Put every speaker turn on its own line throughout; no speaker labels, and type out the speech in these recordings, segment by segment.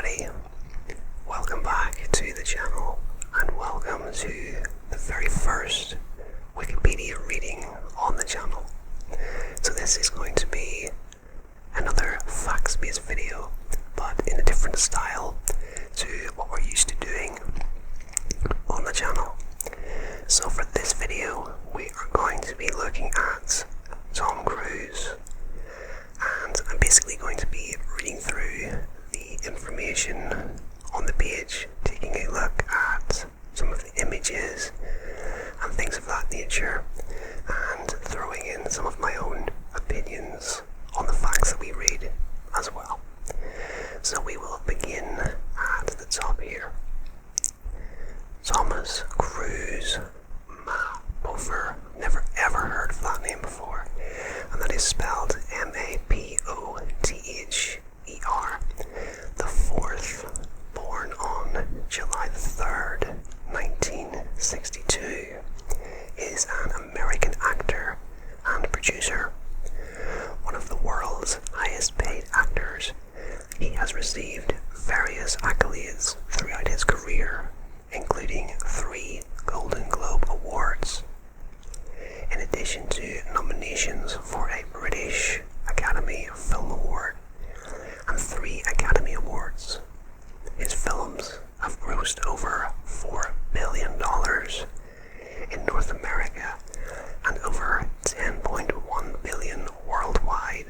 everybody, welcome back to the channel and welcome to the very first Wikipedia reading on the channel. So this is going to be another facts-based video, but in a different style to what we're used to doing on the channel. So for this video we are going to be looking at Tom Cruise, and I'm basically going to be reading through the information on the page, taking a look at some of the images and things of that nature, and throwing in some of my own opinions on the facts that we read as well. So we will begin at the top here. Thomas Cruise Mapother. Never ever heard of that name before, and that is spelled Mapother. The fourth, born on July 3rd, 1962, is an American actor and producer, one of the world's highest paid actors. He has received various accolades throughout his career, including 3 Golden Globe Awards, in addition to nominations for a British Academy Film Award and 3 Academy Awards. His films have grossed over $4 billion in North America and over $10.1 billion worldwide.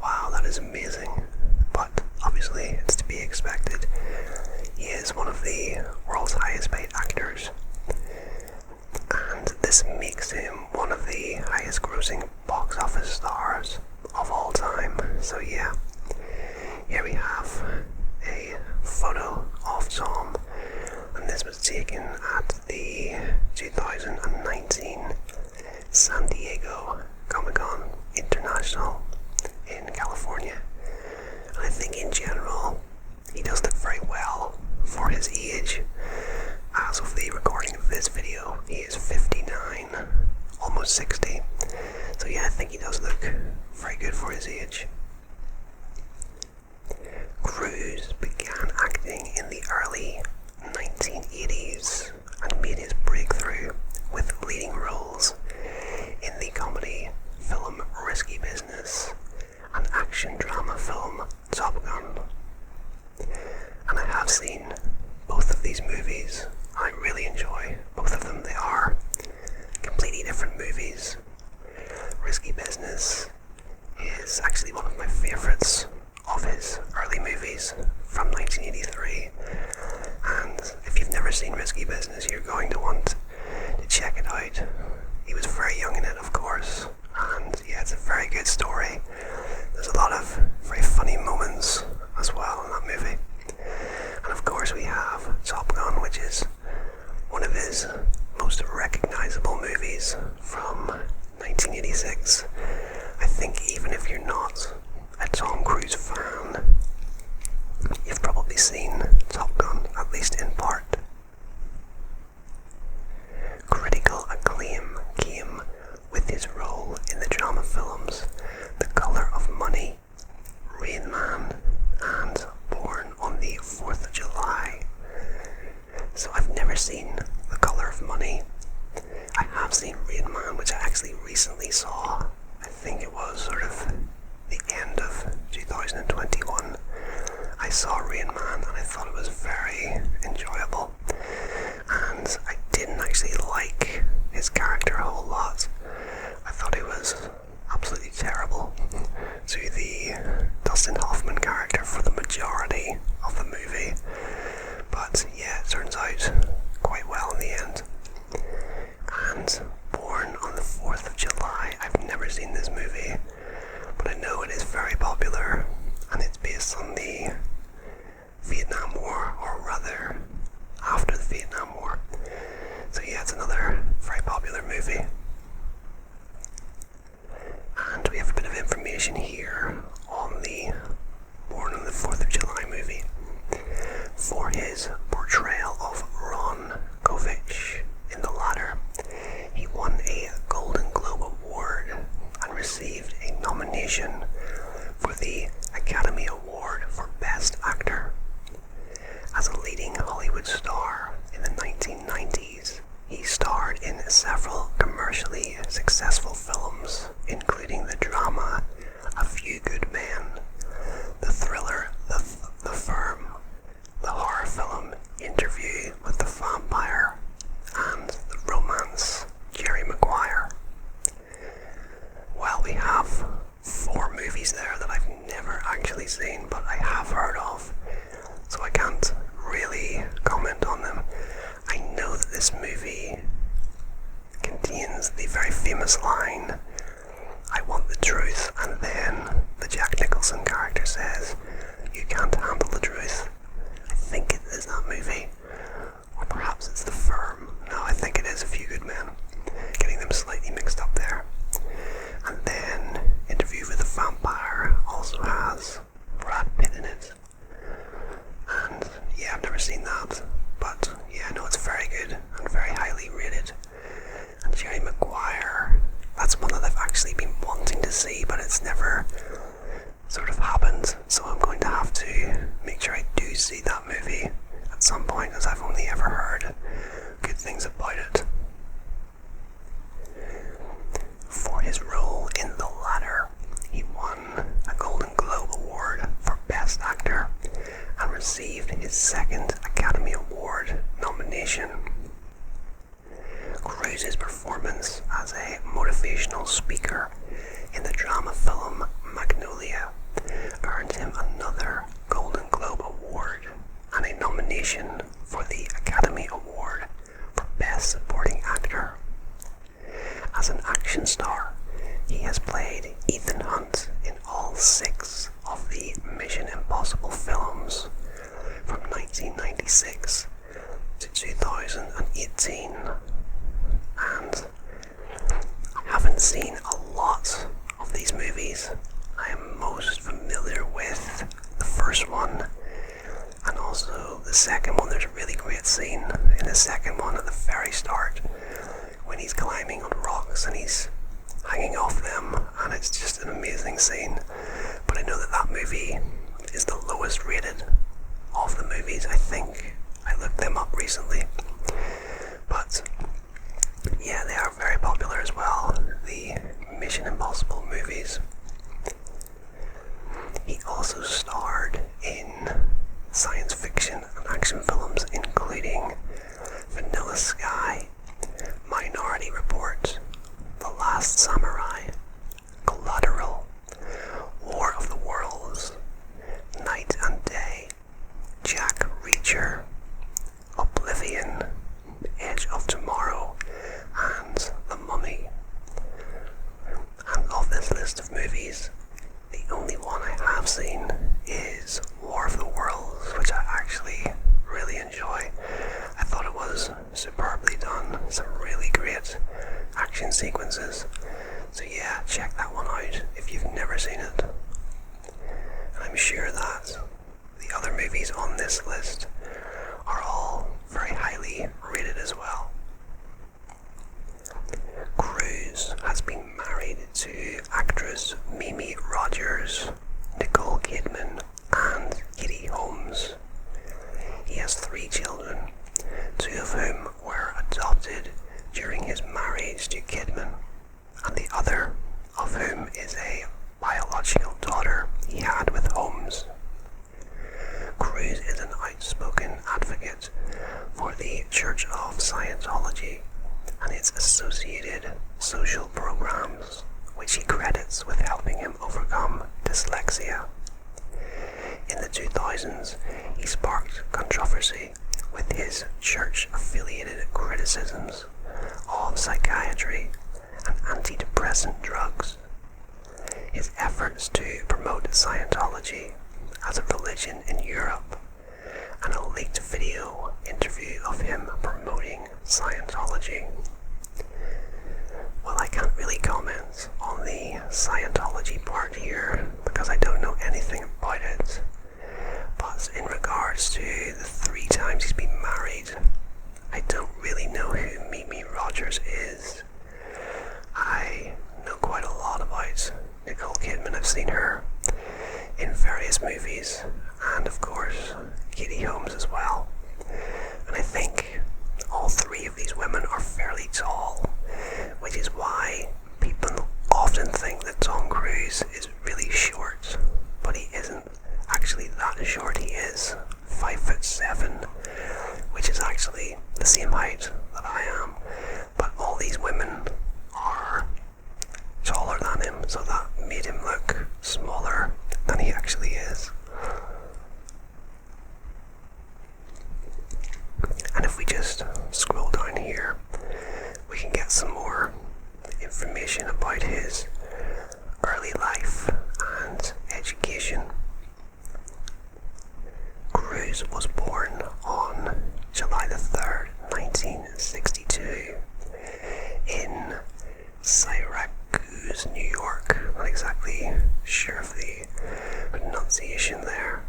Wow, that is amazing, but obviously it's to be expected. He is one of the world's highest paid actors, and this makes him one of the highest grossing box office stars of all time. So yeah, here we have a photo of Tom, and this was taken at the 2019 San Diego Comic-Con International in California. And I think in general he does look very well for his age. As of the recording of this video, he is 59, almost 60. So yeah, I think he does look very good for his age. Cruise began acting in the early 1980s and made his breakthrough with leading roles in the comedy film Risky Business and action drama film Top Gun. And I have seen both of these movies. I really enjoy both of them. They are completely different movies. Risky Business is actually one of my favourites of his early movies from 1983, and if you've never seen Risky Business, you're going to want to check it out. He was very young in it, of course, and yeah, it's a very good story. There's a lot of very funny moments as well in that movie. And of course we have Top Gun, which is one of his most recognisable movies from 1986. I think even if you're not a Tom Cruise fan, you've probably seen Top Gun, at least in part. Critical acclaim came with his role in the drama films The Colour of Money, Rain Man, and Born on the 4th of July. So I've never seen The Colour of Money. I have seen Rain Man, which I actually recently saw. I think it was sort of the end of 2021. I saw Rain Man and I thought it was very enjoyable, and I didn't actually like his character a whole lot. I thought he was absolutely terrible to the Dustin Hoffman character for the majority of the movie, but yeah, it turns out quite well in the end. And Born on the 4th of July, I've never seen this movie, but I know it is very popular, and it's based on the Vietnam War, or rather after the Vietnam War. So yeah, it's another very popular movie. And we have a bit of information here on the Born on the 4th of July movie. For his portrayal of Ron Kovic in the latter, he won a Golden Globe Award and received a nomination for the Academy Award for Best Actor. famous line, "I want the truth," and then the Jack Nicholson character says, "You can't handle the truth." I think it is that movie. Or perhaps it's The Firm. No, I think it is A Few Good Men. Getting them slightly mixed up there. And then Interview with a Vampire also has Brad Pitt in it. And yeah, I've never seen that. But yeah, no, it's very good and very highly rated. And Jerry Maguire, that's one that I've actually been wanting to see, but it's never sort of happened. So I'm going to have to make sure I do see that movie at some point, as I've only ever heard good things about it. For his role in The Ladder, he won a Golden Globe Award for Best Actor and received his second Academy Award nomination. Cruise's performance as a motivational speaker in the drama film Magnolia earned him another Golden Globe Award and a nomination for the Academy Award for Best Supporting Actor. As an action star, he has played Ethan Hunt in all 6 of the Mission Impossible films from 1996 to 2018. And I haven't seen a lot of these movies. I am most familiar with the first one and also the second one. There's a really great scene in the second one at the very start when he's climbing on rocks and he's hanging off them, and it's just an amazing scene. But I know that that movie is the lowest rated of the movies. I think I looked them up recently. But yeah, they are very popular as well, the Mission Impossible movies. He also starred in science fiction and action films including Vanilla Sky, Minority Report, The Last Samurai, Collateral, War of the Worlds, Night and Day, Jack Reacher, Oblivion, Edge of Tomorrow, and The Mummy. And of this list of movies, the only one I have seen is War of the Worlds, which I actually really enjoy. I thought it was superbly done, some really great action sequences. So yeah, check that one out if you've never seen it. And I'm sure that the other movies on this list are all very highly rated as well. Cruise has been married to actress Mimi Rogers, Nicole Kidman, and Katie Holmes. He has 3 children, 2 of whom were adopted during his marriage to Kidman, and the other of whom is a biological daughter he had with Holmes. Cruise is an outspoken advocate for the Church of Scientology and its associated social programs, which he credits with helping him overcome dyslexia. In the 2000s, he sparked controversy with his church-affiliated criticisms of psychiatry and antidepressant drugs. His efforts to promote Scientology as a religion in Europe, and a leaked video interview of him promoting Scientology. Well, I can't really comment on the Scientology part here because I don't know anything about it. But in regards to the 3 times he's been married, I don't really know who Mimi Rogers is. I know quite a lot about Nicole Kidman. I've seen her in various movies, and of course Katie Holmes as well. And I think all 3 of these women are fairly tall, which is why people often think that Tom Cruise is really short, but he isn't actually that short. He is 5'7", which is actually the same height that I am. But all these women are taller than him, so that made him look smaller than he actually is. And if we just scroll down here, we can get some more information Cruz was born on July the 3rd, 1962 in Syracuse, New York. Not exactly sure of the pronunciation there.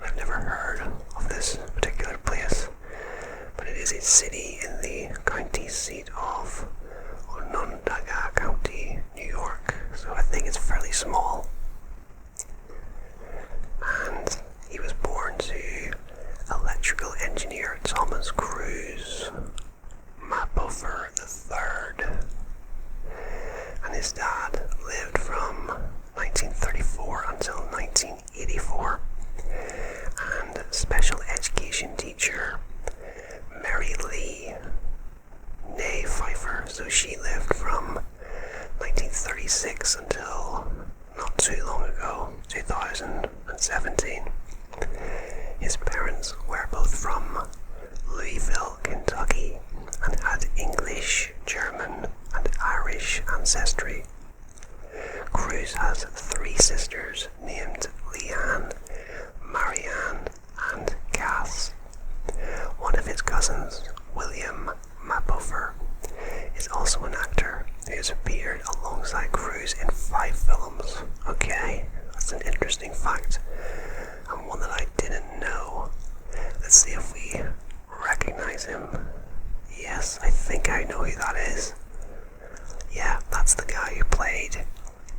I've never heard of this particular place, but it is a city in the county seat of Onondaga County, New York, so I think it's fairly small. And he was born to electrical engineer Thomas Cruz Mapother III, and his dad lived from 1934 until 1984, and special education teacher Mary Lee Nay Pfeiffer, so she lived from 1936 until not too long ago, 2017. His parents were both from Louisville, Kentucky, and had English, German, and Irish ancestry. Cruz has 3 sisters named Leanne, Marianne, and Cass. One of his cousins, William Mapother, is also an actor who has appeared alongside Cruz in 5 films. Okay, that's an interesting fact, and one that I didn't know. Let's see if we recognize him. Yes, I think I know who that is. Yeah, that's the guy who played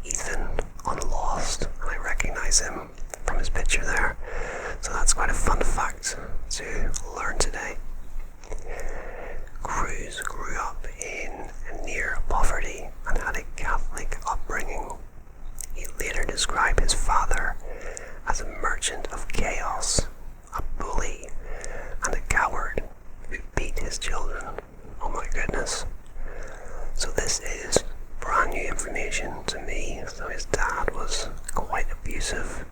Ethan on Lost, and I recognize him from his picture there. So that's quite a fun fact to learn today. Cruz grew up in near poverty and had a Catholic upbringing. He later described his father as a merchant of chaos, a bully, and a coward who beat his children. Oh my goodness. So this is brand new information to me. So his dad was quite abusive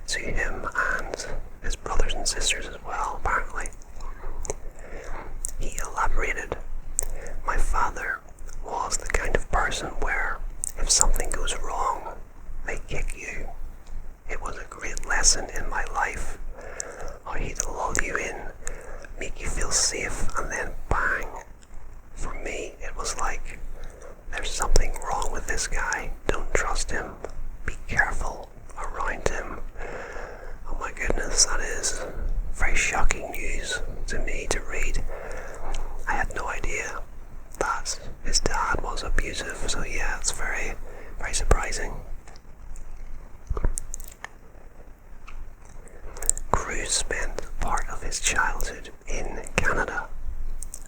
to him and his brothers and sisters as well, apparently. He elaborated, "My father was the kind of person where if something goes wrong, they kick you. It was a great lesson in my life. How he'd lull you in, make you feel safe, and then bang. For me, it was like, there's something wrong with this guy. Don't trust him. Be careful around him." Oh my goodness, that is very shocking news to me to read. I had no idea that his dad was abusive, so yeah, it's very, very surprising. Cruz spent part of his childhood in Canada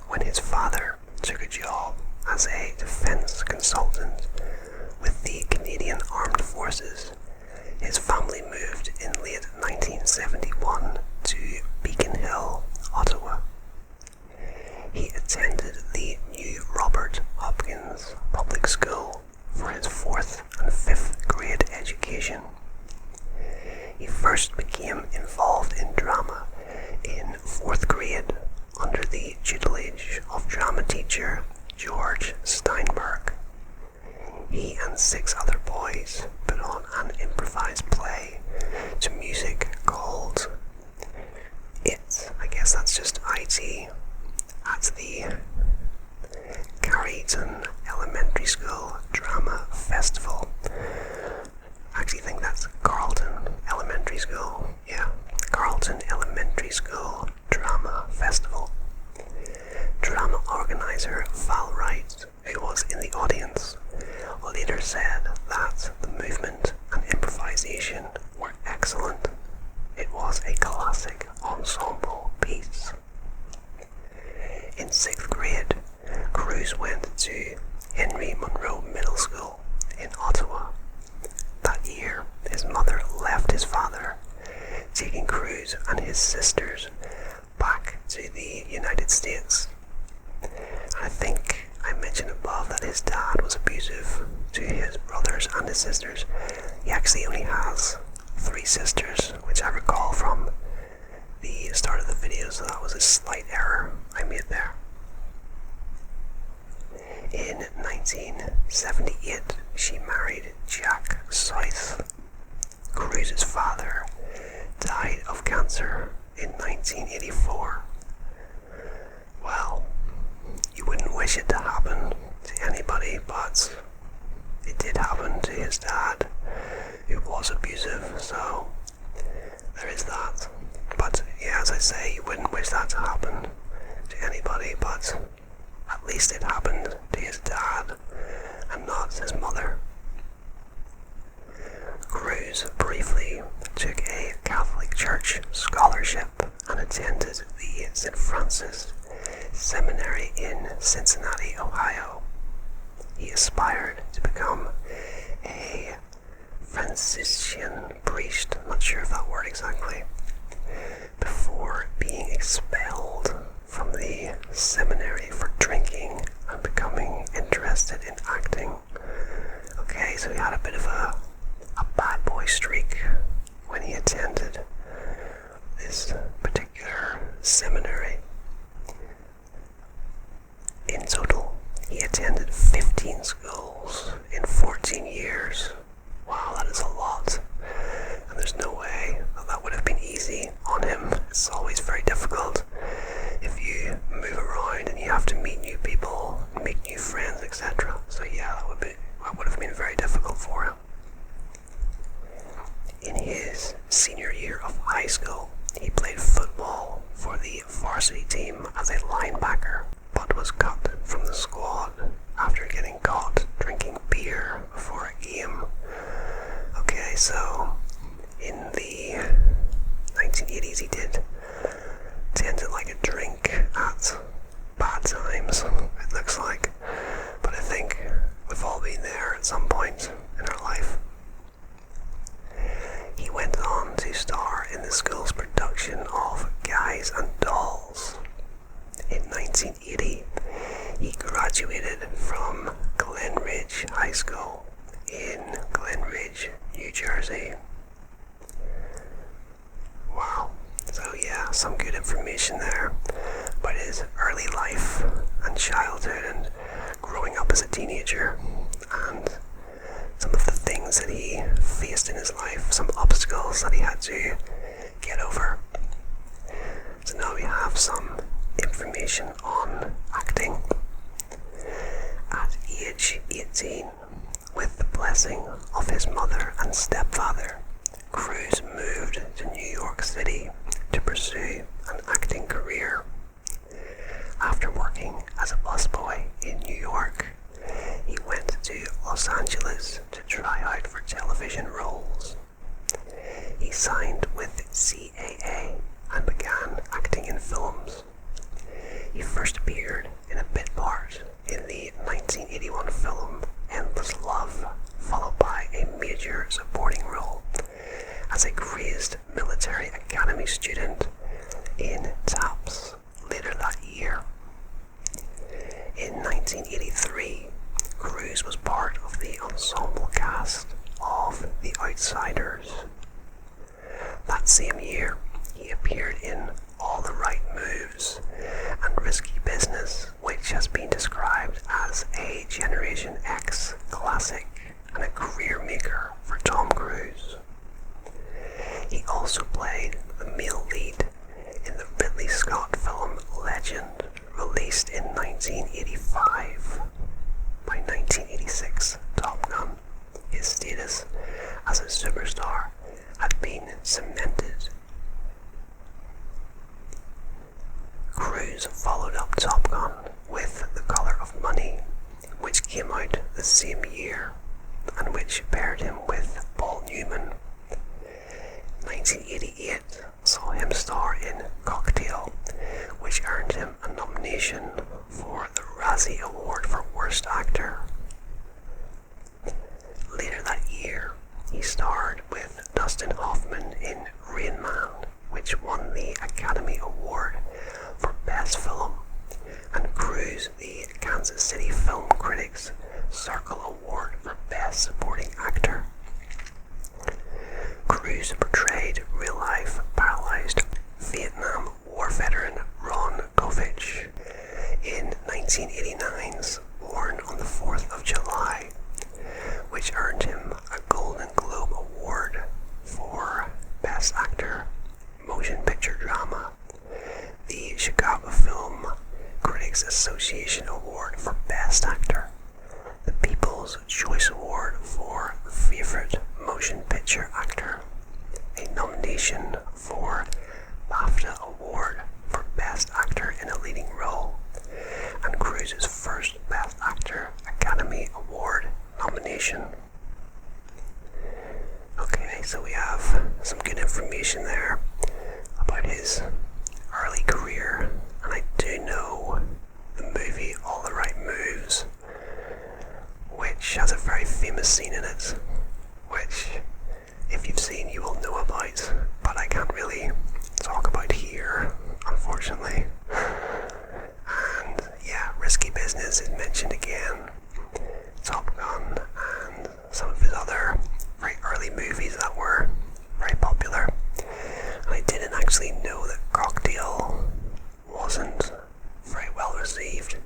when his father took a job as a defense consultant with the Canadian Armed Forces. His family moved in late 1971 to Beacon Hill, Ottawa. He attended the New Robert Hopkins Public School for his 4th and 5th grade education. He first became involved in drama in 4th grade under the tutelage of drama teacher George Steinberg. He and 6 other boys put on an improvised play to music called It, I guess that's just IT, at the Carrington Elementary School Drama Festival. I actually think that's Carleton Elementary School. Yeah, Carleton Elementary School Drama Festival. Drama organizer Val Wright, who was in the audience, later said that the movement and improvisation were excellent. It was a classic ensemble piece. In 6th grade, Cruz went to Henry Monroe Middle School in Ottawa. That year, his mother left his father, taking Cruz and his sisters back to the United States. I think I mentioned above that his dad was abusive to his brothers and his sisters. He actually only has 3 sisters, which I recall from the start of the video, so that was a slight error I made there. In 1978, she married Jack South. Cruz's father died of cancer in 1984. Well, you wouldn't wish it to happen to anybody, but it did happen to his dad, who was abusive, so there is that. But yeah, as I say, you wouldn't wish that to happen to anybody, but at least it happened to his dad and not his mother. Cruz briefly took a Catholic Church scholarship and attended the St. Francis Seminary in Cincinnati, Ohio. He aspired to become a Franciscan priest, I'm not sure of that word exactly, before being expelled from the seminary for drinking and becoming interested in acting. Okay, so he had a bit of a bad boy streak when he attended this particular seminary. In total, he attended 15 schools in 14 years. Wow, that is a lot. And there's no way that would have been easy on him. It's always very difficult if you move around and you have to meet new people, make new friends, etc. So yeah, that would have been very difficult for him. In his senior year of high school, he played football for the varsity team as a linebacker, but was cut from the squad after getting caught drinking beer before a game. Okay, so in the 1980s he did tend to like a drink at bad times, it looks like. But I think we've all been there at some point in our life. He went on to star in the school's production of Guys and Dolls. In 1980, he graduated from Glen Ridge High School in Glen Ridge, New Jersey. Wow. So yeah, some good information there about his early life and childhood and growing up as a teenager, and some of the things that he faced in his life, some obstacles that he had to get over. So now we have some information on acting. At age 18, with the blessing of his mother and stepfather, Cruz moved to New York City to pursue an acting career. After working as a busboy in New York, he went to Los Angeles to try out for television roles. He signed with CAA and began acting in films. He first appeared in a bit part in the 1981 film Endless Love, followed by a major supporting role as a crazed military academy student in Taps later that year. In 1983, Cruz was part of the ensemble cast of The Outsiders. That same year, he appeared in All the Right Moves and Risky Business, which has been described as a Generation X classic and a career maker for Tom Cruise. He also played the male lead in the Ridley Scott film Legend, released in 1985. By 1986, Top Gun, his status as a superstar had been cemented. Cruise followed up Top Gun with The Color of Money, which came out the same year and which paired him with Paul Newman. 1988 saw him star in Cocktail, which earned him a nomination for the Razzie Award for Worst Actor. Later that year, he starred with Dustin Hoffman in Rain Man, which won the Academy Award for Best Film, and Cruz the Kansas City Film Critics Circle Award for Best Supporting Actor. Cruz portrayed real-life paralyzed Vietnam War veteran Ron Kovic in 1989's Born on the 4th of July, which earned him a Golden Globe Award for Best Actor, Motion Picture Drama. Critics Association Award for Best Actor, the People's Choice Award for Favorite Motion Picture Actor, a nomination for BAFTA Award for Best Actor in a Leading Role, and Cruise's first Best Actor Academy Award nomination. Okay, so we have some good information there about his early career, and I do know the movie All the Right Moves, which has a very famous scene in it, which if you've seen you will know about, but I can't really talk about here, unfortunately. And yeah, Risky Business is mentioned again, Top Gun, and some of his other very early movies that were very popular. And I didn't actually know that Cocktail wasn't very well received,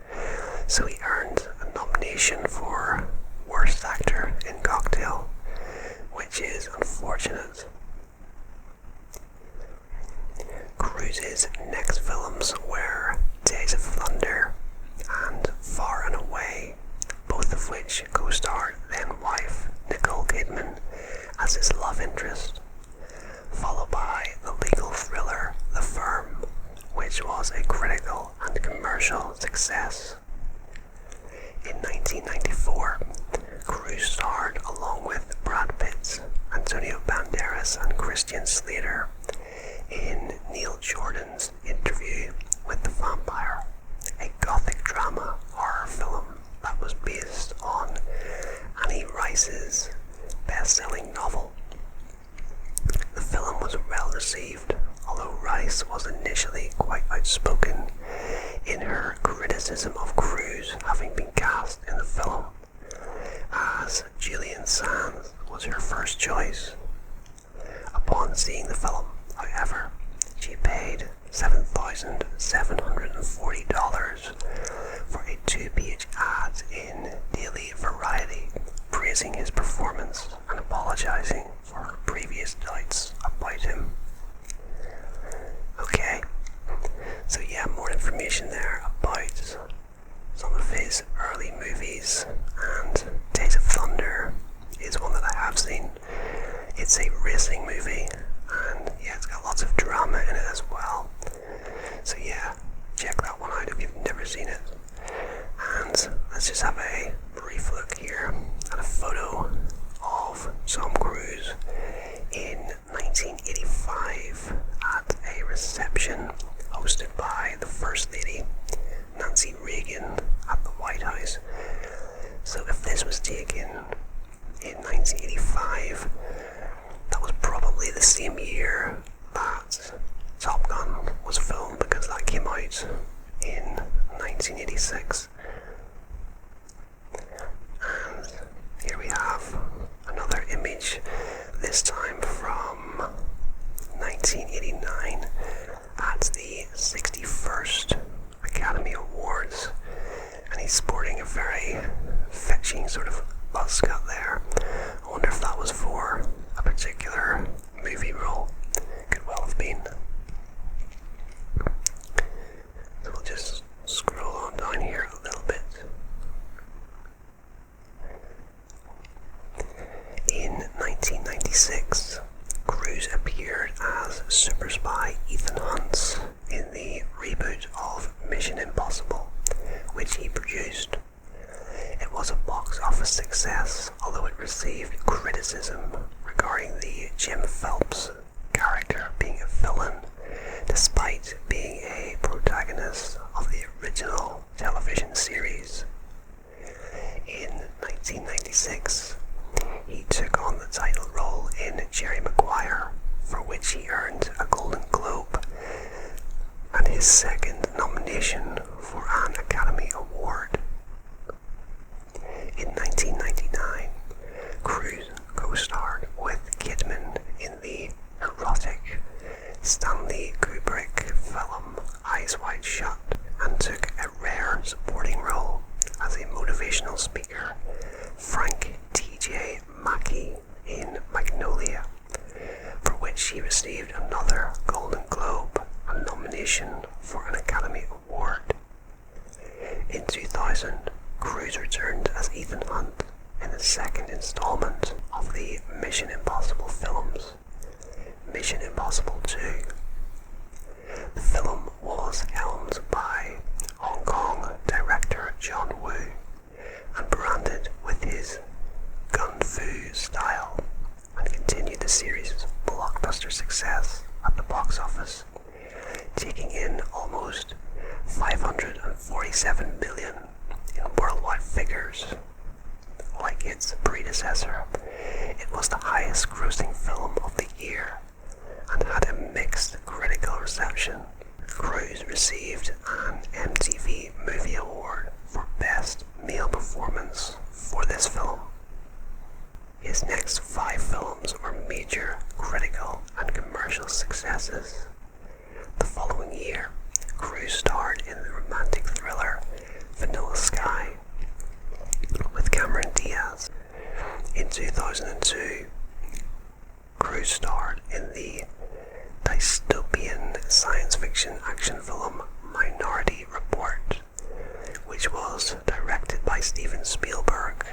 so he earned a nomination for Worst Actor in Cocktail, which is unfortunate. Cruise's next films were Days of Thunder and Far and Away, both of which co-starred then-wife Nicole Kidman as his love interest, followed by the legal thriller The Firm, which was a critical and commercial success. In 1994, Cruise starred along with Brad Pitt, Antonio Banderas and Christian Slater in Neil Jordan's Interview with the Vampire, a gothic drama horror film that was based on Annie Rice's best-selling novel. The film was well received, although Rice was initially quite outspoken in her criticism of Cruise having been cast in the film, as Julian Sands was her first choice. Upon seeing the film, however, she paid $7,740 for a 2-page ad in Daily Variety, praising his performance and apologizing for her previous doubts about him. Okay, so yeah, more information there about some of his early movies, and Days of Thunder is one that I have seen. It's a racing movie, and yeah, it's got lots of drama in it as well. So yeah, check that one out if you've never seen it. And let's just have a brief look here at a photo of Tom Cruise in 1985 at a reception hosted by the First Lady, Nancy Reagan, at the White House. So if this was taken in 1985, that was probably the same year that Top Gun was filmed, because that came out in 1986. And here we have another image, this time from 1989 at the 61st Academy Awards, and he's sporting a very fetching sort of buzz cut there. I wonder if that was for a particular movie role. Could well have been. So we'll just scroll on down here a little bit. In 1996, Cruise appeared as super spy Ethan Hunt in the reboot of Mission Impossible, which he produced. It was a box office success, although it received criticism regarding the Jim Phelps character being a villain, despite being a protagonist of the original television series. In 1996, he took on the title role in Jerry Maguire, for which he earned a Golden Globe and his second nomination for an Academy Award. In 1999, Cruise co-starred with Kidman in the erotic Stanley Kubrick film Eyes Wide Shut, and took a rare supporting role as a motivational speaker, Frank T.J. Mackey, in Magnolia, for which he received another Golden Globe, a nomination for an Academy Award. Cruise returned as Ethan Hunt in the second installment of the Mission Impossible films, Mission Impossible 2. The film was helmed by Hong Kong director John Woo and branded with his gun fu style, and continued the series' blockbuster success at the box office, taking in almost 547 million in worldwide figures. Like its predecessor, it was the highest grossing film of the year and had a mixed critical reception. Cruise received an MTV Movie Award for Best Male Performance for this film. His next 5 films were major critical and commercial successes. The following year, Cruise starred in the romantic thriller Vanilla Sky with Cameron Diaz. In 2002, Cruise starred in the dystopian science fiction action film Minority Report, which was directed by Steven Spielberg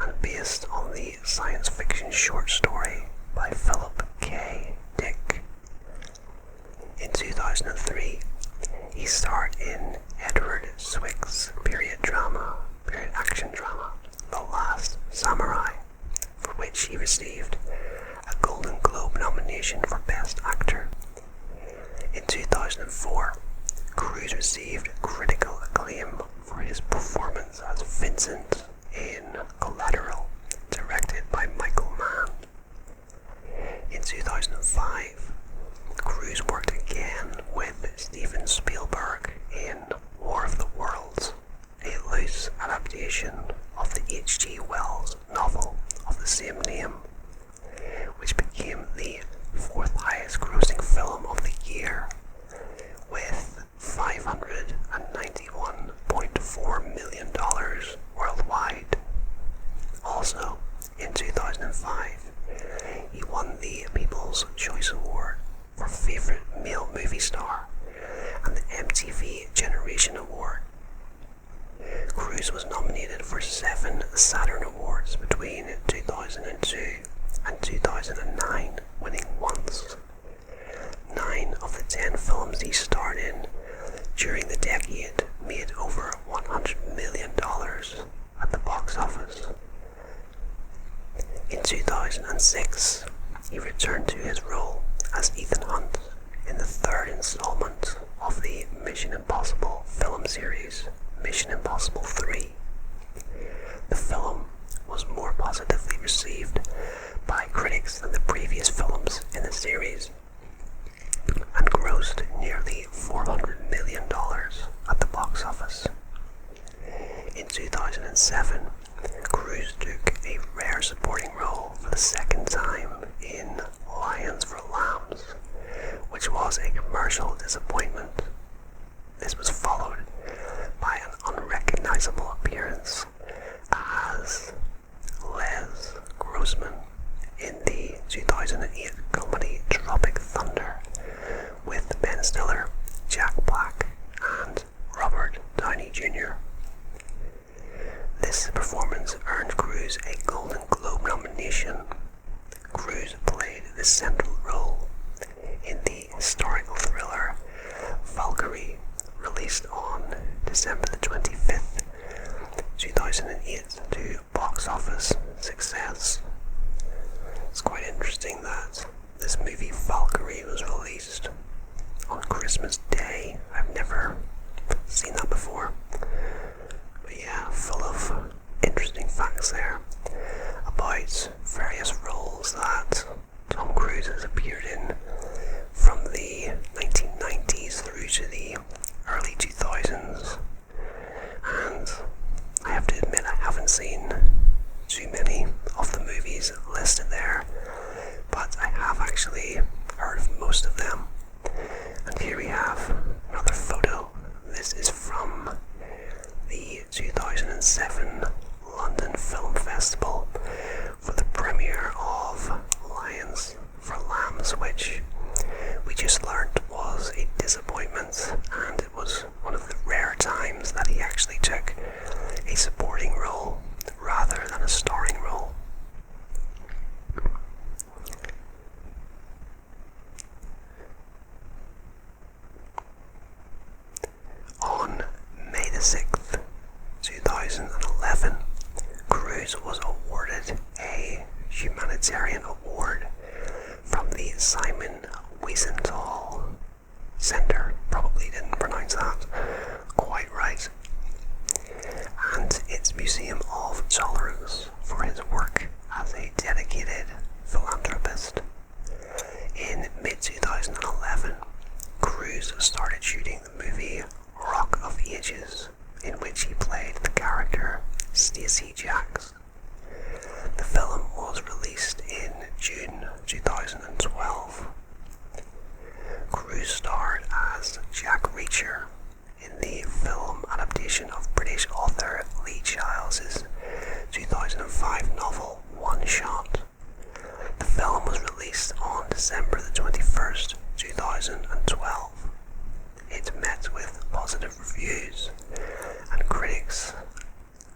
and based on the science fiction short story by Philip K. Dick. In 2003, he starred in Edward Zwick's period action drama, The Last Samurai, for which he received a Golden Globe nomination for Best Actor. In 2004, Cruise received critical acclaim for his performance as Vincent in Collateral, directed by Michael Mann. In 2005, Cruise worked again with Steven Spielberg in War of the Worlds, a loose adaptation of the H.G. Wells novel of the same name, which became the 4th highest grossing film of the year, with $591.4 million worldwide. Also, in 2005, he won the People's Choice Award for Favorite Male Movie Star and the MTV Generation Award. Cruise was nominated for 7 Saturn Awards between 2002 and 2009, winning once. 9 of the 10 films he starred in during the decade made over $100 million at the box office. In 2006, he returned to his role as Ethan Hunt in the 3rd installment of the Mission Impossible film series, Mission Impossible 3. The film was more positively received by critics than the previous films in the series and grossed nearly $400 million at the box office. In 2007, Cruise took a rare supporting role for the 2nd time in Lions for Lambs, which was a commercial disappointment. This was followed by an unrecognizable appearance as Les Grossman in the 2008 comedy Tropic Thunder with Ben Stiller, Jack Black, and Robert Downey Jr. This performance earned Cruise a Golden Globe nomination. Cruise played the central role in the historical thriller Valkyrie, released on December the 25th, 2008 to box office success. It's quite interesting that this movie Valkyrie was released on Christmas Day. I've never seen that before. But yeah, full of interesting facts there about various roles that Tom Cruise has appeared in from the 1990s through to the early 2000s. And I have to admit, I haven't seen too many of the movies listed there, but I have actually heard of most of them. And here we have Humanitarian Award from the Simon Wiesenthal Center. Probably didn't pronounce that quite right. And its Museum of Tolerance for his work as a dedicated philanthropist. In mid-2011, Cruise started shooting the movie Rock of Ages, in which he played the character Stacey Jacks. The film was released in June 2012. Cruise starred as Jack Reacher in the film adaptation of British author Lee Childs' 2005 novel One Shot. The film was released on December the 21st, 2012. It met with positive reviews and critics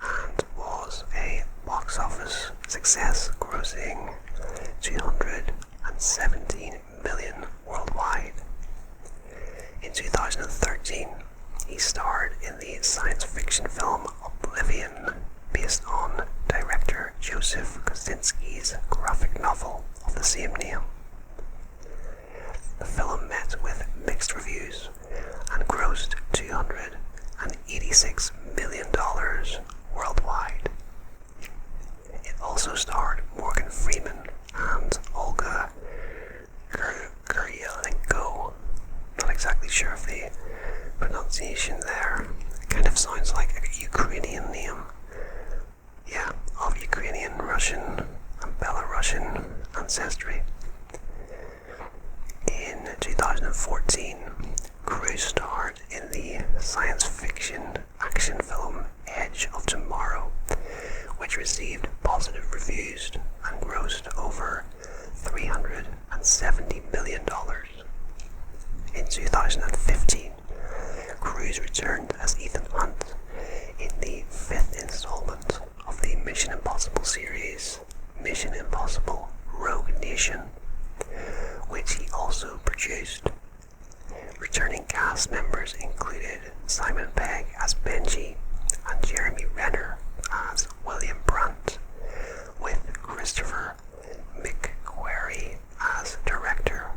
and was a box office success, grossing $217 million worldwide. In 2013, he starred in the science fiction film Oblivion, based on director Joseph Kosinski's graphic novel of the same name. The film met with mixed reviews and grossed $286 million worldwide. It also starred Morgan Freeman and Olga Kurylenko. Not exactly sure of the pronunciation there. It kind of sounds like a Ukrainian name. Yeah, of Ukrainian, Russian, and Belarusian ancestry. In 2014, Cruise starred in the science fiction action film Edge of Tomorrow, which received positive reviews and grossed over $370 million. In 2015, Cruise returned as Ethan Hunt in the 5th installment of the Mission Impossible series, Mission Impossible Rogue Nation, which he also produced. Returning cast members included Simon Pegg as Benji and Jeremy Renner as William Brandt, with Christopher McQuarrie as director.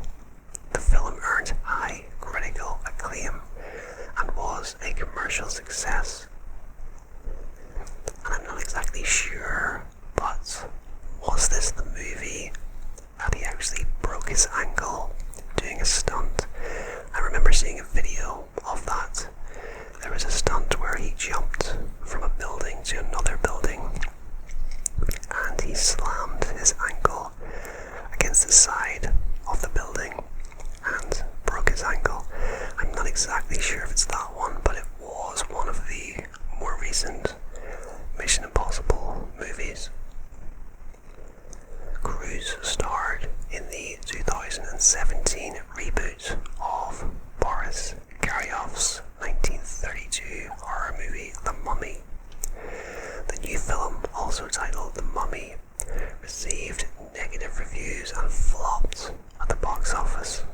The film earned high critical acclaim and was a commercial success. And I'm not exactly sure, but was this the movie that he actually broke his ankle doing a stunt? I remember seeing a video of that. There was a stunt where he jumped from a building to another building and he slammed his ankle against the side of the building and broke his ankle. I'm not exactly sure if it's that one, but it was one of the more recent Mission Impossible movies. Cruise starred in the 2017 reboot of Boris Karloff's 1932 horror movie The Mummy. The new film, also titled The Mummy, received negative reviews and flopped at the box office.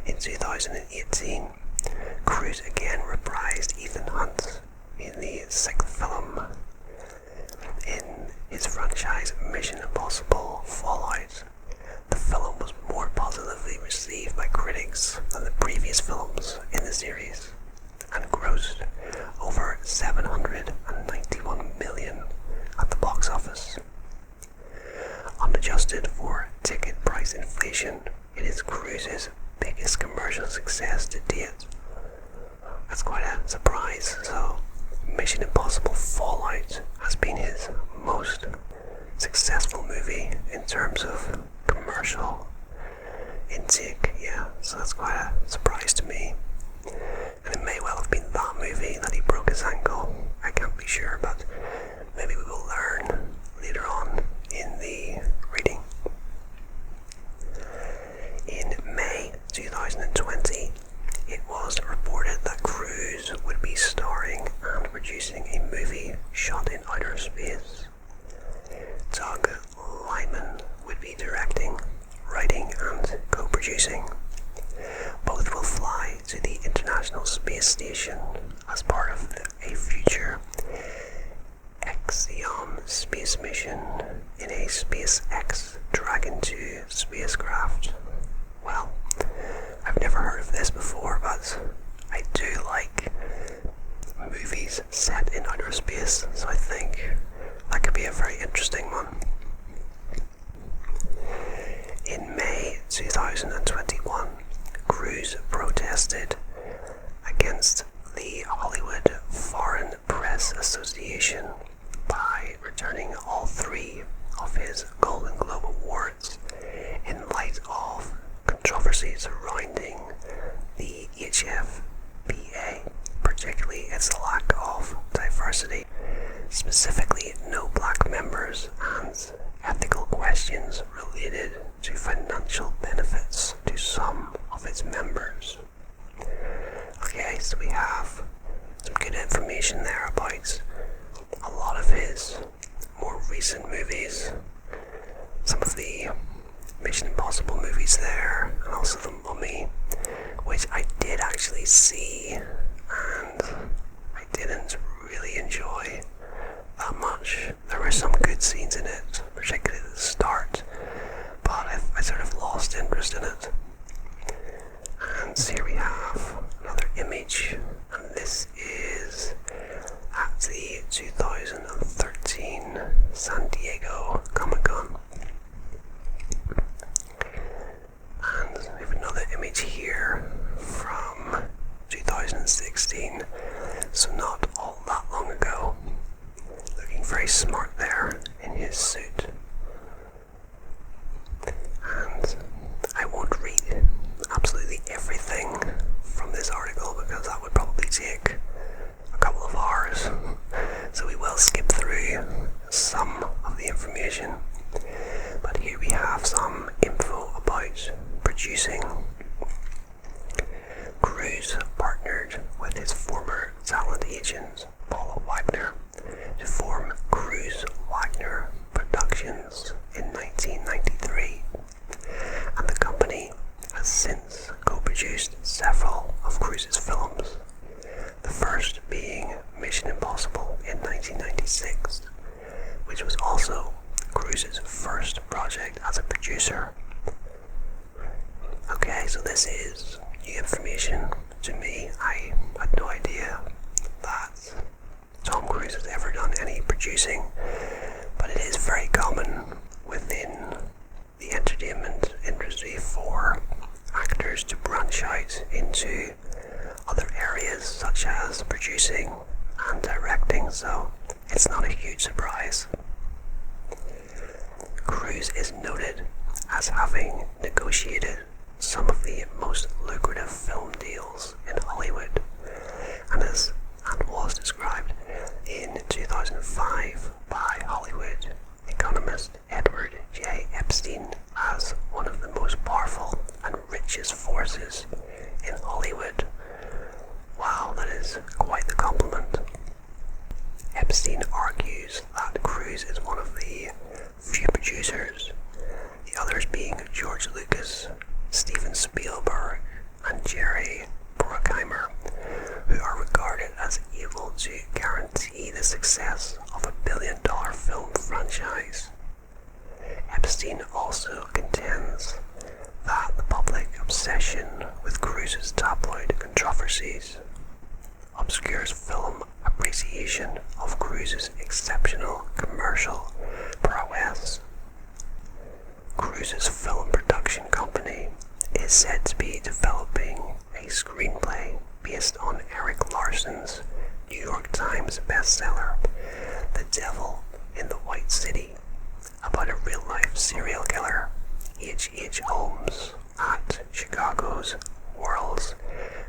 In 2018, Cruise again reprised Ethan Hunt in the 6th film in his franchise Mission Impossible Fallout. The film was more positively received by critics than the previous films in the series and grossed over $791 million at the box office. Unadjusted for ticket price inflation, it is Cruise's biggest commercial success to date. That's quite a surprise. So, Mission Impossible Fallout has been his most successful movie in terms of commercial intake. Yeah, so that's quite a surprise to me. And it may well have been that movie that he broke his ankle. I can't be sure, but maybe we will learn later on in the reading. In May 2020, it was reported that Cruise would be starring and producing a movie shot in outer space. Doug Liman would be directing, writing and co-producing. Both will fly to the International Space Station as part of a future Axiom space mission in a SpaceX protested against the Hollywood Foreign Press Association by returning all 3 of his Golden Globe Awards in light of controversy surrounding the HFPA, particularly its lack of diversity, specifically no black members, and ethical questions related to financial benefits to some of its members. Okay, so we have some good information there about a lot of his more recent movies, some of the Mission Impossible movies there, and also The Mummy, which I did actually see, and I didn't really enjoy that much. There were some good scenes in it, particularly at the start, but I sort of lost interest in it. And here we have another image, and this is at the 2013 San Diego Comic-Con. And we have another image here from 2016, so not all that long ago. Looking very smart there in his suit. And I won't read absolutely everything from this article because that would probably take a couple of hours. So we will skip through some of the information. But here we have some info about producing. Cruise partnered with his former talent agent, Paula Wagner, to form Cruise Wagner Productions in 1993, and the company has since co-produced several of Cruise's films, the first being Mission Impossible in 1996, which was also Cruise's first project as a producer. Okay, so this is new information to me. I had no idea that Tom Cruise has ever done any producing, but it is very common within the entertainment industry for actors to branch out into other areas such as producing and directing, so it's not a huge surprise. Cruise is noted as having negotiated some of the most lucrative film deals in Hollywood, and was described in 2005 by Hollywood economist Edward J. Epstein as one of the most powerful and richest forces in Hollywood. Wow, that is quite the compliment. Epstein argues that Cruise is one of the few producers, the others being George Lucas, Steven Spielberg, and Jerry Bruckheimer, who are regarded as able to guarantee the success of a billion-dollar film franchise. Epstein also contends that the public obsession with Cruise's tabloid controversies obscures film appreciation of Cruise's exceptional commercial prowess. Cruise's film production company is said to be developing a screenplay based on Eric Larson's New York Times bestseller, The Devil in the White City, about a real-life serial killer, H.H. Holmes, at Chicago's World's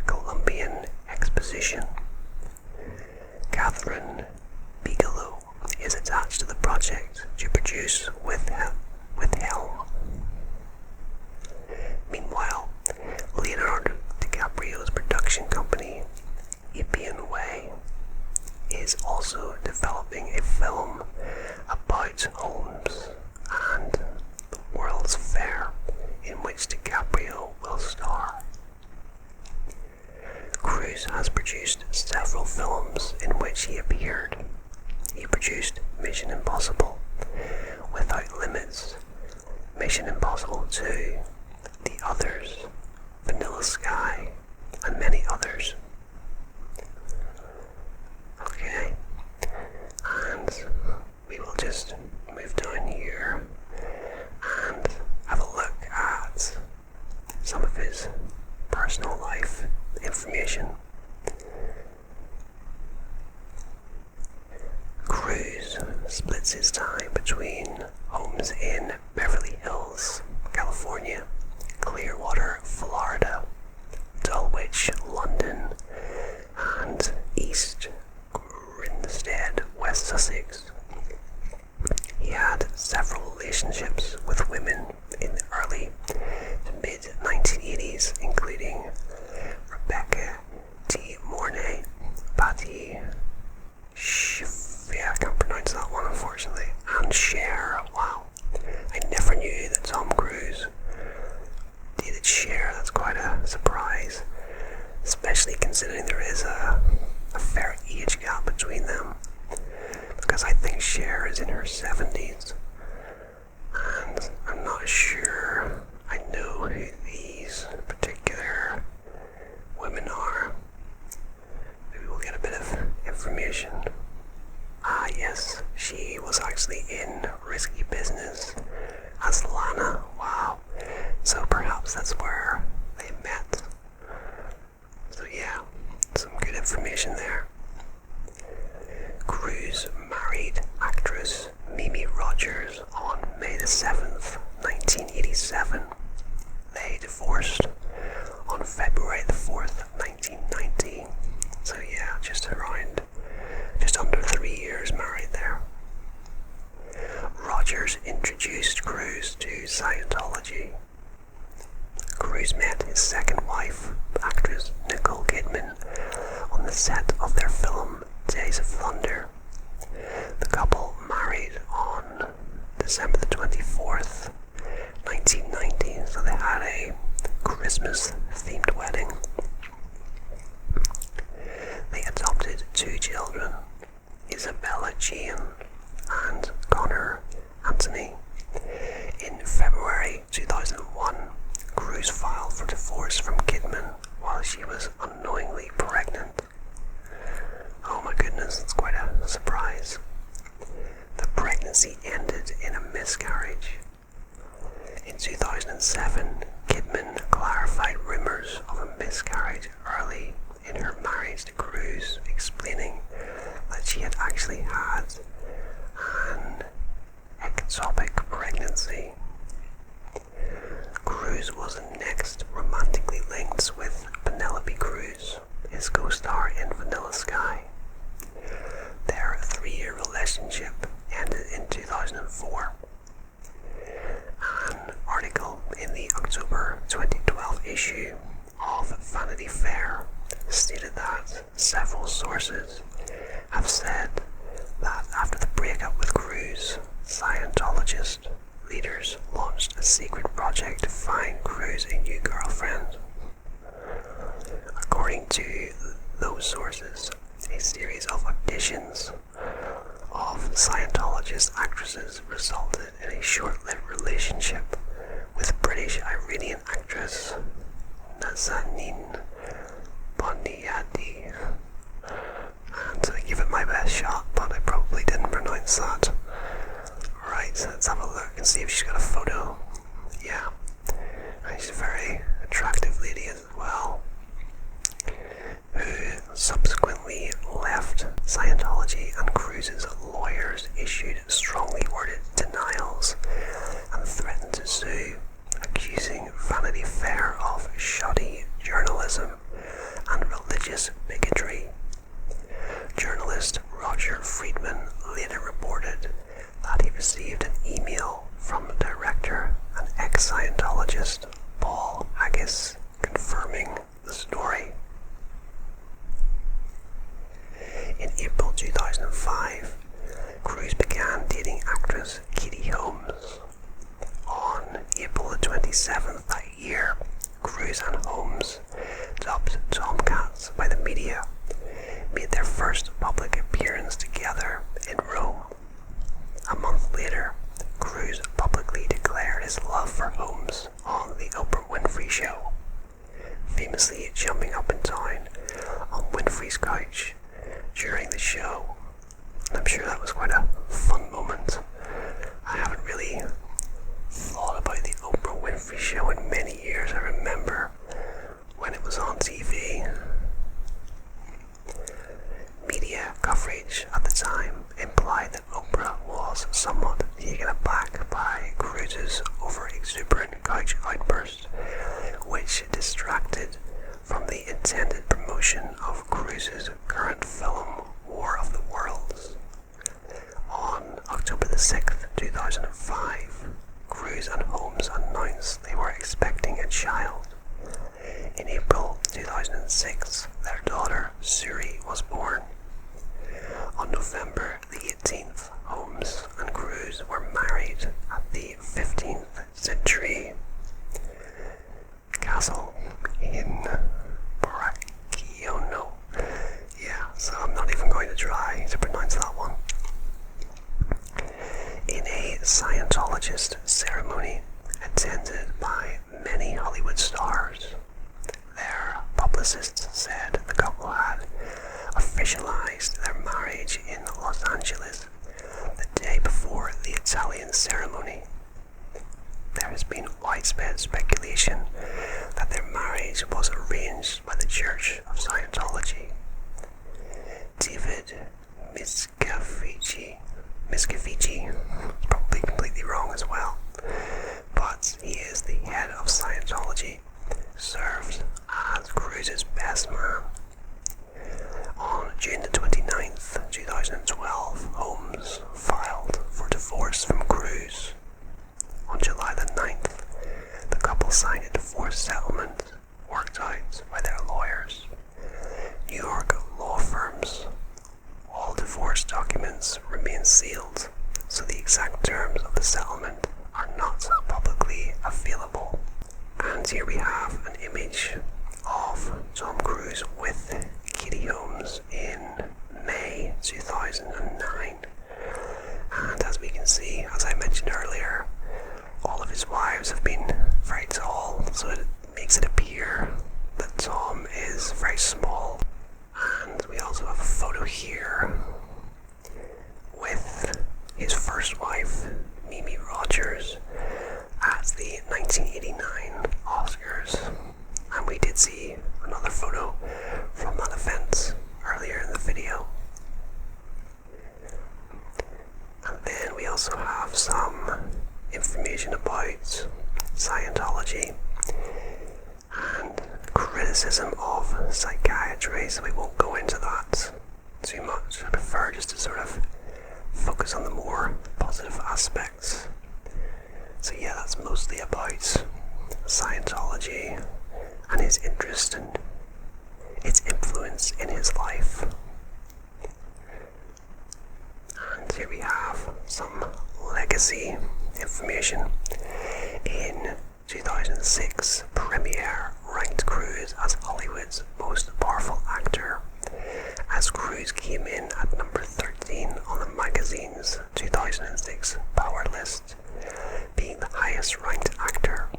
Columbian Exposition. Catherine Bigelow is attached to the project to produce with Helm. Meanwhile, Leonardo DiCaprio's production company, Appian Way, is also developing a film about Holmes and the World's Fair, in which DiCaprio will star. Cruise has produced several films in which he appeared. He produced Mission Impossible, Without Limits, Mission Impossible 2, The Others, Vanilla Sky, and many others. Okay, and we will just move down here and have a look at some of his personal life considering there is a fair age gap between them, because I think Cher is in her 70s, and I'm not sure I know who these particular women are. Maybe we'll get a bit of information. Ah yes, she was actually in Risky Business as Lana. Wow. So perhaps that's where they met. So yeah, some good information there. Cruz married actress Mimi Rogers on May the 7th, 1987. They divorced on February the 4th, 1990. So yeah, just under 3 years married there. Rogers introduced Cruz to Scientology. Cruz met his second wife, actress Nicole Kidman, on the set of their film Days of Thunder. The couple married on December the 24th, 1990, so they had a Christmas-themed wedding. They adopted 2 children, Isabella Jean and Connor Anthony. In February 2001, Cruz filed for divorce from Kidman while she was unknowingly pregnant. Oh my goodness, that's quite a surprise. The pregnancy ended in a miscarriage. In 2007, Kidman clarified rumors of a miscarriage early in her marriage to Cruz, explaining that she had actually had an ectopic pregnancy. Cruz was next romantically linked with Penelope Cruz, his co-star in Vanilla Sky. Their 3-year relationship ended in 2004. An article in the October 2012 issue of Vanity Fair stated that several sources have said that after the breakup with Cruz, Scientologist leaders launched a secret project to find Cruz a new girlfriend. According to those sources, a series of auditions of Scientologist actresses resulted in a short-lived relationship with British Iranian actress Nazanin Boniadi. And I give it my best shot, but I probably didn't pronounce that right. So let's have a look and see if she's got a photo. Yeah, and she's a very attractive lady as well, who subsequently left Scientology, and Cruz's lawyers issued strongly worded denials and threatened to sue, accusing Vanity Fair of shoddy journalism and religious bigotry. Journalist Roger Friedman later reported that he received an email from director and ex-Scientologist Paul Haggis confirming the story. In April 2005, Cruz began dating actress Katie Holmes. On April the 27th that year, Cruz and Holmes, dubbed Tomcats by the media, made their first public appearance together in Rome. A month later, Cruz publicly declared his love for Holmes on the Oprah Winfrey Show, famously jumping up and down on Winfrey's couch during the show. And I'm sure that was quite a fun moment. I haven't really thought about the Oprah Winfrey Show in many years. I remember when it was on TV. Media coverage at the time implied that Oprah was somewhat taken aback by Cruz's over-exuberant couch outburst, which distracted from the intended promotion of Cruz's current film, War of the Worlds. On October the 6th, 2005, Cruz and Holmes announced they were expecting a child. In April 2006, their daughter, Suri, was born. On November the 18th, Holmes and Cruz were married at the 15th Century Castle in Bracciano publicists said the couple had officialized their marriage in Los Angeles the day before the Italian ceremony. There has been widespread speculation that their marriage was arranged by the Church of Scientology. David Miscavige, probably completely wrong as well, but he is the head of Scientology, serves as Cruz's best man. On June the 29th, 2012, Holmes filed for divorce from Cruz. On July the 9th, the couple signed a divorce settlement worked out by their lawyers. New York law firms. All divorce documents remain sealed, so the exact terms of the settlement are not publicly available. And here we have an image of Tom Cruise with Katie Holmes in May 2009. And as we can see, as I mentioned earlier, all of his wives have been very tall, so it makes it appear that Tom is very small. And we also have a photo here with his first wife, Mimi Rogers, at the 1989 Oscars. And we did see another photo from that event earlier in the video. And then we also have some information about Scientology and criticism of psychiatry, so we won't go into that too much. I prefer just to sort of focus on the more positive aspects. So yeah, that's mostly about Scientology and his interest and its influence in his life. And here we have some legacy information. In 2006, Premiere ranked Cruise as Hollywood's most powerful actor, as Cruise came in at number 13 on the magazine's 2006 Power List, being the highest ranked actor.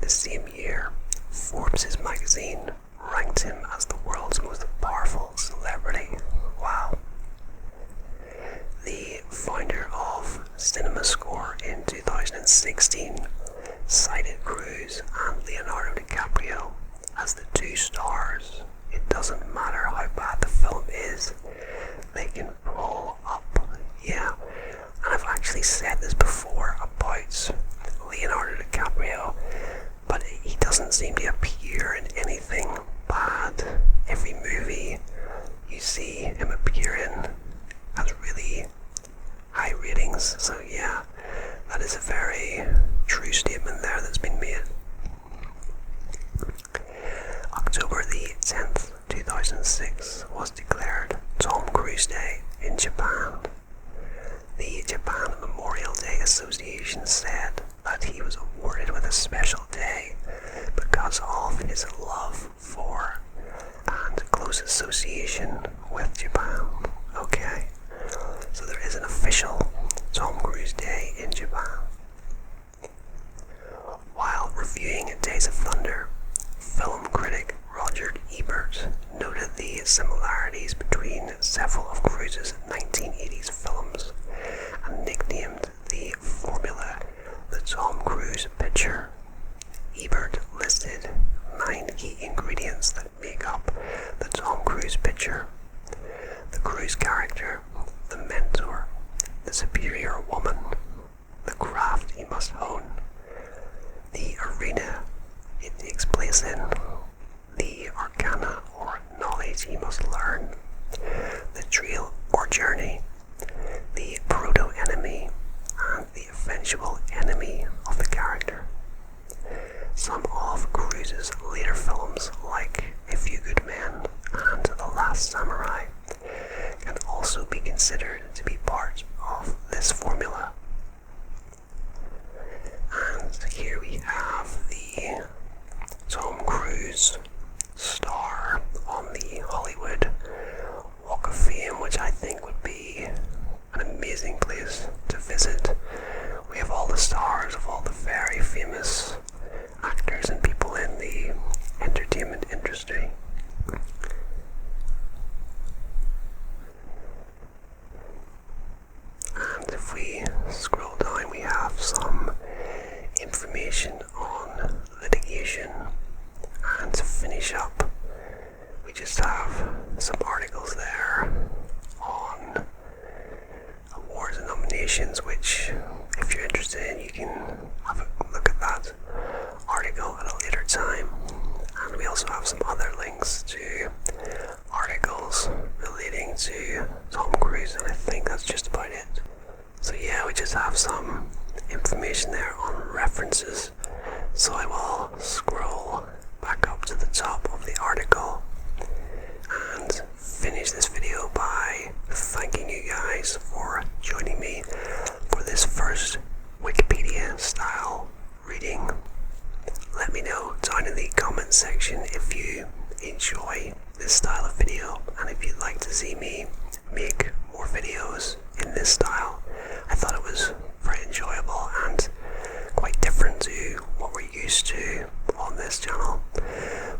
The same year, Forbes magazine ranked him as the world's most powerful celebrity. Wow. The founder of CinemaScore in 2016 cited Cruise and Leonardo DiCaprio as the two stars. It doesn't matter how bad the film is, they can pull up. Yeah, and I've actually said this before about Leonardo DiCaprio, but he doesn't seem to appear in anything bad. Every movie you see him appear in has really high ratings, so yeah, that is a very true statement there that's been made. October the 10th, 2006 was declared Tom Cruise Day in Japan. The Japan Memorial Day Association said that he was awarded with a special day because of his love for and close association with Japan. Okay, so there is an official Tom Cruise Day in Japan. While reviewing Days of Thunder, film critic Roger Ebert noted the similarities between several of Cruise's 1980s films and nicknamed the formula the Tom Cruise picture. Ebert listed 9 key ingredients that make up the Tom Cruise picture: the Cruise character, the mentor, the superior woman, the craft he must hone, the arena it takes place in, the arcana or knowledge he must learn, the trail or journey, the proto-enemy, and the eventual enemy of the character. Some of Cruise's later films, like A Few Good Men and The Last Samurai, can also be considered to be part of this formula. And here we have the Tom Cruise star on the Hollywood Walk of Fame, which I think would be an amazing place to visit. We have all the stars of all the very famous actors and people in the just have some articles there on awards and nominations, which if you're interested in, you can have a look at that article at a later time. And we also have some other links to articles relating to Tom Cruise, and I think that's just about it. So yeah, we just have some information there on references. So I will scroll back up to the top of the article and finish this video by thanking you guys for joining me for this first Wikipedia style reading. Let me know down in the comment section if you enjoy this style of video and if you'd like to see me make more videos in this style. I thought it was very enjoyable and quite different to what we're used to on this channel.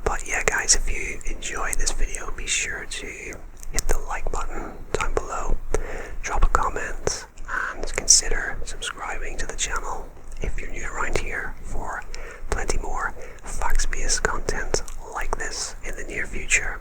But yeah guys, if you enjoyed this video, be sure to hit the like button down below, drop a comment, and consider subscribing to the channel if you're new around here for plenty more facts-based content like this in the near future.